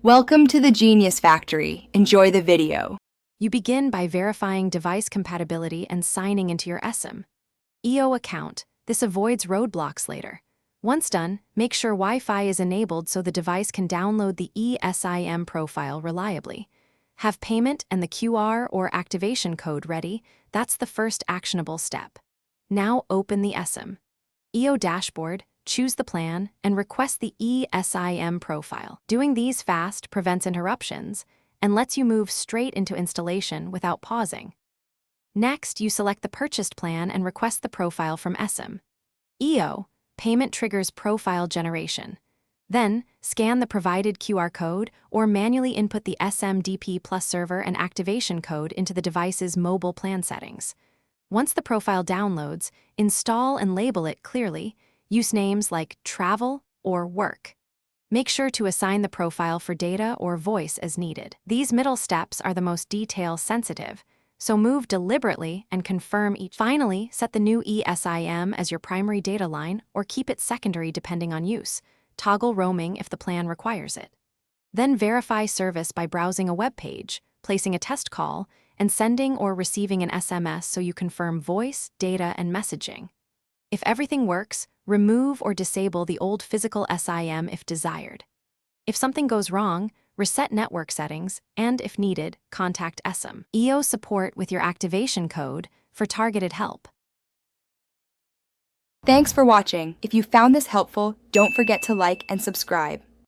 Welcome to the Genius Factory. Enjoy the video. You begin by verifying device compatibility and signing into your ESIM IO account. This avoids roadblocks later. Once done, make sure Wi-Fi is enabled so the device can download the ESIM profile reliably. Have payment and the QR or activation code ready. That's the first actionable step. Now open the ESIM IO dashboard, choose the plan, and request the ESIM profile. Doing these fast prevents interruptions and lets you move straight into installation without pausing. Next, you select the purchased plan and request the profile from ESIM IO. Payment triggers profile generation. Then, scan the provided QR code or manually input the SMDP Plus server and activation code into the device's mobile plan settings. Once the profile downloads, install and label it clearly. Use names like travel or work. Make sure to assign the profile for data or voice as needed. These middle steps are the most detail-sensitive, so move deliberately and confirm each. Finally, set the new ESIM as your primary data line or keep it secondary depending on use. Toggle roaming if the plan requires it. Then verify service by browsing a web page, placing a test call, and sending or receiving an SMS so you confirm voice, data, and messaging. If everything works, remove or disable the old physical SIM if desired. If something goes wrong, reset network settings, and if needed, contact ESIM IO support with your activation code for targeted help. Thanks for watching. If you found this helpful, don't forget to like and subscribe.